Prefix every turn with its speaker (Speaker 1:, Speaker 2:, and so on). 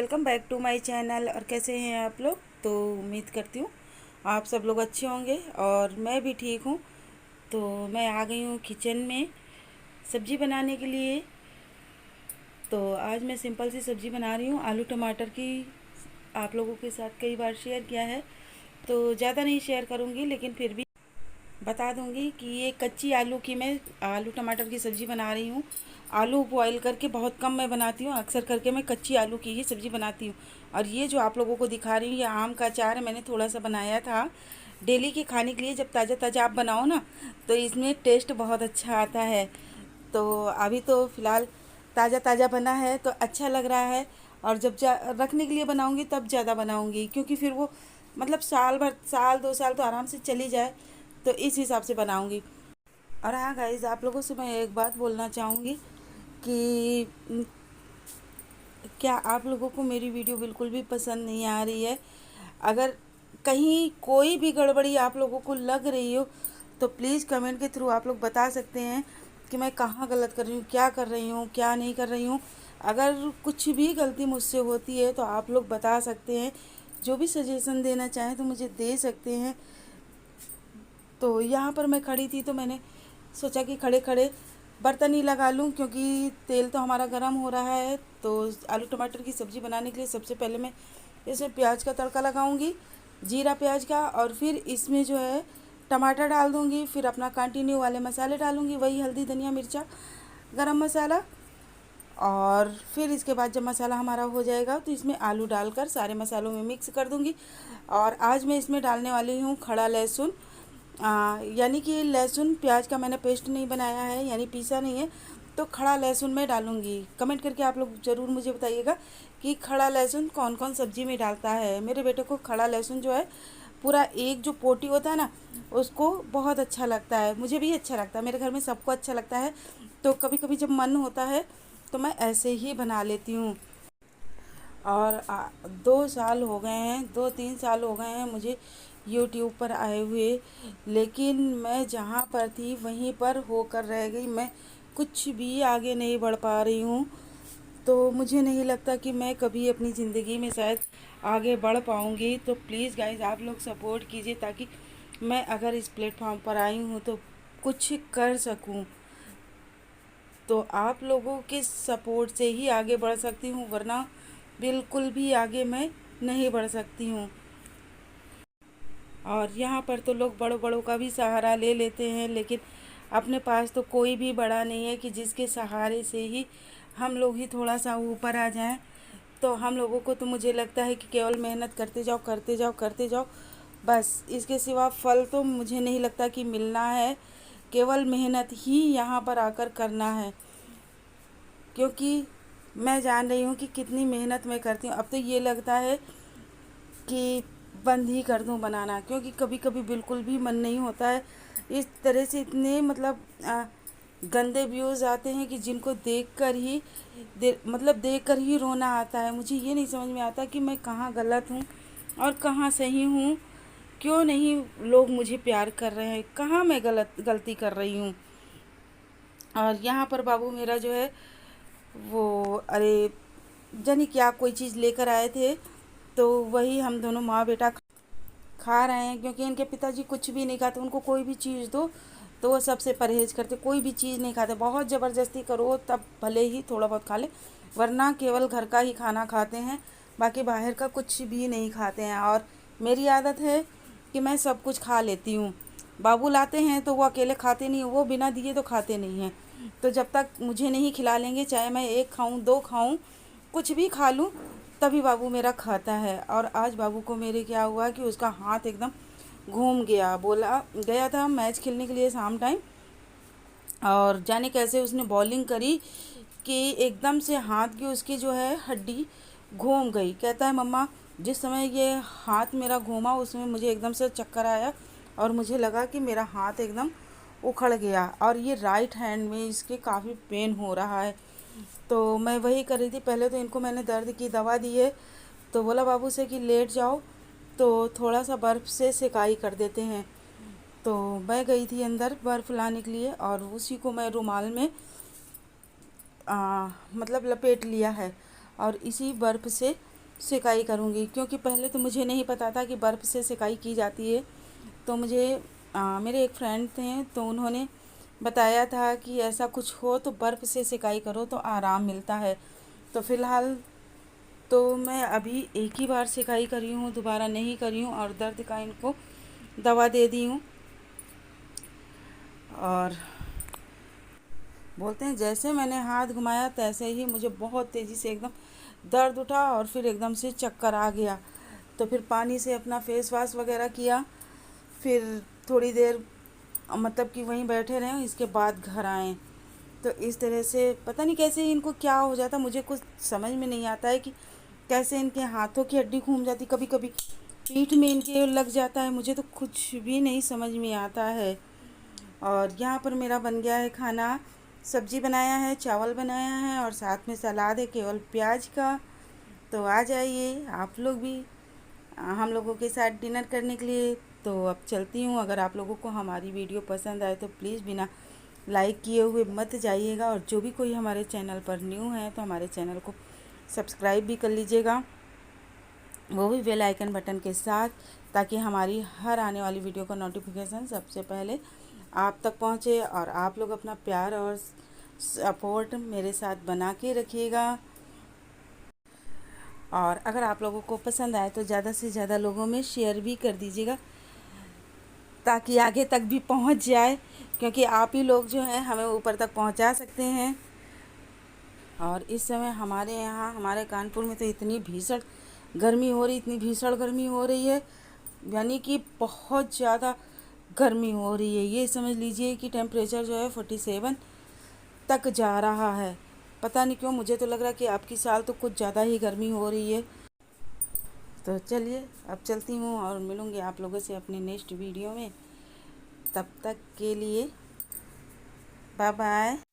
Speaker 1: Welcome back to my channel. और कैसे हैं आप लोग? तो उम्मीद करती हूँ आप सब लोग अच्छे होंगे और मैं भी ठीक हूँ। तो मैं आ गई हूँ किचन में सब्ज़ी बनाने के लिए। तो आज मैं सिंपल सी सब्ज़ी बना रही हूँ आलू टमाटर की। आप लोगों के साथ कई बार शेयर किया है तो ज़्यादा नहीं शेयर करूँगी, लेकिन फिर भी बता दूंगी कि ये कच्ची आलू की मैं आलू टमाटर की सब्ज़ी बना रही हूँ। आलू बॉईल करके बहुत कम मैं बनाती हूँ, अक्सर करके मैं कच्ची आलू की ही सब्ज़ी बनाती हूँ। और ये जो आप लोगों को दिखा रही हूँ ये आम का अचार है, मैंने थोड़ा सा बनाया था डेली के खाने के लिए। जब ताज़ा ताज़ा आप बनाओ ना तो इसमें टेस्ट बहुत अच्छा आता है। तो अभी तो फ़िलहाल ताज़ा ताज़ा बना है तो अच्छा लग रहा है। और जब रखने के लिए बनाऊंगी तब ज़्यादा बनाऊंगी, क्योंकि फिर वो मतलब साल भर, साल 2 साल तो आराम से चली जाए, तो इस हिसाब से बनाऊंगी। और हाँ गाइज़, आप लोगों से मैं एक बात बोलना चाहूँगी कि क्या आप लोगों को मेरी वीडियो बिल्कुल भी पसंद नहीं आ रही है? अगर कहीं कोई भी गड़बड़ी आप लोगों को लग रही हो तो प्लीज़ कमेंट के थ्रू आप लोग बता सकते हैं कि मैं कहाँ गलत कर रही हूँ, क्या कर रही हूँ, क्या नहीं कर रही हूँ। अगर कुछ भी गलती मुझसे होती है तो आप लोग बता सकते हैं। जो भी सजेशन देना चाहें तो मुझे दे सकते हैं। तो यहाँ पर मैं खड़ी थी तो मैंने सोचा कि खड़े खड़े बर्तन ही लगा लूँ, क्योंकि तेल तो हमारा गर्म हो रहा है। तो आलू टमाटर की सब्ज़ी बनाने के लिए सबसे पहले मैं इसमें प्याज का तड़का लगाऊंगी, जीरा प्याज का। और फिर इसमें जो है टमाटर डाल दूंगी, फिर अपना कंटिन्यू वाले मसाले डालूंगी, वही हल्दी धनिया मिर्चा गरम मसाला। और फिर इसके बाद जब मसाला हमारा हो जाएगा तो इसमें आलू डालकर सारे मसालों में मिक्स कर दूंगी। और आज मैं इसमें डालने वाली हूँ खड़ा लहसुन, यानी कि लहसुन प्याज का मैंने पेस्ट नहीं बनाया है, यानी पीसा नहीं है। तो खड़ा लहसुन मैं डालूंगी। कमेंट करके आप लोग ज़रूर मुझे बताइएगा कि खड़ा लहसुन कौन कौन सब्ज़ी में डालता है। मेरे बेटे को खड़ा लहसुन जो है पूरा एक जो पोटी होता है ना, उसको बहुत अच्छा लगता है, मुझे भी अच्छा लगता है, मेरे घर में सबको अच्छा लगता है। तो कभी कभी जब मन होता है तो मैं ऐसे ही बना लेती हूँ। और 2 साल हो गए हैं, 2-3 साल हो गए हैं मुझे यूट्यूब पर आए हुए, लेकिन मैं जहाँ पर थी वहीं पर होकर रह गई। मैं कुछ भी आगे नहीं बढ़ पा रही हूँ। तो मुझे नहीं लगता कि मैं कभी अपनी ज़िंदगी में शायद आगे बढ़ पाऊँगी। तो प्लीज़ गाइस आप लोग सपोर्ट कीजिए, ताकि मैं अगर इस प्लेटफॉर्म पर आई हूँ तो कुछ कर सकूँ। तो आप लोगों के सपोर्ट से ही आगे बढ़ सकती हूँ, वरना बिल्कुल भी आगे मैं नहीं बढ़ सकती हूँ। और यहाँ पर तो लोग बड़ों बड़ों का भी सहारा ले लेते हैं, लेकिन अपने पास तो कोई भी बड़ा नहीं है कि जिसके सहारे से ही हम लोग ही थोड़ा सा ऊपर आ जाएं। तो हम लोगों को तो मुझे लगता है कि केवल मेहनत करते जाओ करते जाओ करते जाओ, बस इसके सिवा फल तो मुझे नहीं लगता कि मिलना है। केवल मेहनत ही यहाँ पर आकर करना है, क्योंकि मैं जान रही हूँ कि कितनी मेहनत मैं करती हूँ। अब तो ये लगता है कि बंद ही कर दूँ बनाना, क्योंकि कभी कभी बिल्कुल भी मन नहीं होता है। इस तरह से इतने मतलब गंदे व्यूज़ आते हैं कि जिनको देखकर ही मतलब देखकर ही रोना आता है। मुझे ये नहीं समझ में आता कि मैं कहाँ गलत हूँ और कहाँ सही हूँ। क्यों नहीं लोग मुझे प्यार कर रहे हैं, कहाँ मैं गलती कर रही हूँ। और यहाँ पर बाबू मेरा जो है वो, अरे जानी क्या कोई चीज़ लेकर आए थे, तो वही हम दोनों माँ बेटा खा रहे हैं। क्योंकि इनके पिताजी कुछ भी नहीं खाते, उनको कोई भी चीज़ दो तो वो सबसे परहेज करते, कोई भी चीज़ नहीं खाते। बहुत ज़बरदस्ती करो तब भले ही थोड़ा बहुत खा ले, वरना केवल घर का ही खाना खाते हैं, बाकी बाहर का कुछ भी नहीं खाते हैं। और मेरी आदत है कि मैं सब कुछ खा लेती हूँ। बाबू लाते हैं तो वो अकेले खाते नहीं, वो बिना दिए तो खाते नहीं हैं। तो जब तक मुझे नहीं खिला लेंगे, चाहे मैं एक खाऊं दो खाऊं, कुछ भी खा लूं, तभी बाबू मेरा खाता है। और आज बाबू को मेरे क्या हुआ कि उसका हाथ एकदम घूम गया। बोला गया था मैच खेलने के लिए शाम टाइम, और जाने कैसे उसने बॉलिंग करी कि एकदम से हाथ की उसकी जो है हड्डी घूम गई। कहता है मम्मा जिस समय ये हाथ मेरा घूमा उसमें मुझे एकदम से चक्कर आया और मुझे लगा कि मेरा हाथ एकदम उखड़ गया, और ये राइट हैंड में इसके काफ़ी पेन हो रहा है। तो मैं वही कर रही थी। पहले तो इनको मैंने दर्द की दवा दी है, तो बोला बाबू से कि लेट जाओ तो थोड़ा सा बर्फ़ से सेकाई कर देते हैं। तो मैं गई थी अंदर बर्फ़ लाने के लिए, और उसी को मैं रुमाल में मतलब लपेट लिया है, और इसी बर्फ़ से सिकाई करूँगी, क्योंकि पहले तो मुझे नहीं पता था कि बर्फ़ से सिकाई की जाती है। तो मुझे मेरे एक फ्रेंड थे, तो उन्होंने बताया था कि ऐसा कुछ हो तो बर्फ़ से सिकाई करो तो आराम मिलता है। तो फ़िलहाल तो मैं अभी एक ही बार सिकाई करी हूँ, दोबारा नहीं करी हूँ, और दर्द का इनको दवा दे दी हूँ। और बोलते हैं जैसे मैंने हाथ घुमाया तैसे ही मुझे बहुत तेज़ी से एकदम दर्द उठा और फिर एकदम से चक्कर आ गया। तो फिर पानी से अपना फेस वॉश वगैरह किया, फिर थोड़ी देर मतलब कि वहीं बैठे रहे, इसके बाद घर आए। तो इस तरह से पता नहीं कैसे इनको क्या हो जाता, मुझे कुछ समझ में नहीं आता है कि कैसे इनके हाथों की हड्डी घूम जाती, कभी कभी पीठ में इनके लग जाता है, मुझे तो कुछ भी नहीं समझ में आता है। और यहाँ पर मेरा बन गया है खाना, सब्जी बनाया है, चावल बनाया है, और साथ में सलाद है केवल प्याज का। तो आ जाइए आप लोग भी हम लोगों के साथ डिनर करने के लिए। तो अब चलती हूँ। अगर आप लोगों को हमारी वीडियो पसंद आए तो प्लीज़ बिना लाइक किए हुए मत जाइएगा, और जो भी कोई हमारे चैनल पर न्यू है तो हमारे चैनल को सब्सक्राइब भी कर लीजिएगा, वो भी बेल आइकन बटन के साथ, ताकि हमारी हर आने वाली वीडियो का नोटिफिकेशन सबसे पहले आप तक पहुँचे। और आप लोग अपना प्यार और सपोर्ट मेरे साथ बना के रखिएगा। और अगर आप लोगों को पसंद आए तो ज़्यादा से ज़्यादा लोगों में शेयर भी कर दीजिएगा, ताकि आगे तक भी पहुंच जाए, क्योंकि आप ही लोग जो हैं हमें ऊपर तक पहुंचा सकते हैं। और इस समय हमारे यहाँ हमारे कानपुर में तो इतनी भीषण गर्मी हो रही, इतनी भीषण गर्मी हो रही है, यानी कि बहुत ज़्यादा गर्मी हो रही है। ये समझ लीजिए कि टेम्परेचर जो है 47 तक जा रहा है। पता नहीं क्यों, मुझे तो लग रहा है कि आपकी साल तो कुछ ज़्यादा ही गर्मी हो रही है। तो चलिए अब चलती हूँ और मिलूँगी आप लोगों से अपने नेक्स्ट वीडियो में। तब तक के लिए बाय बाय।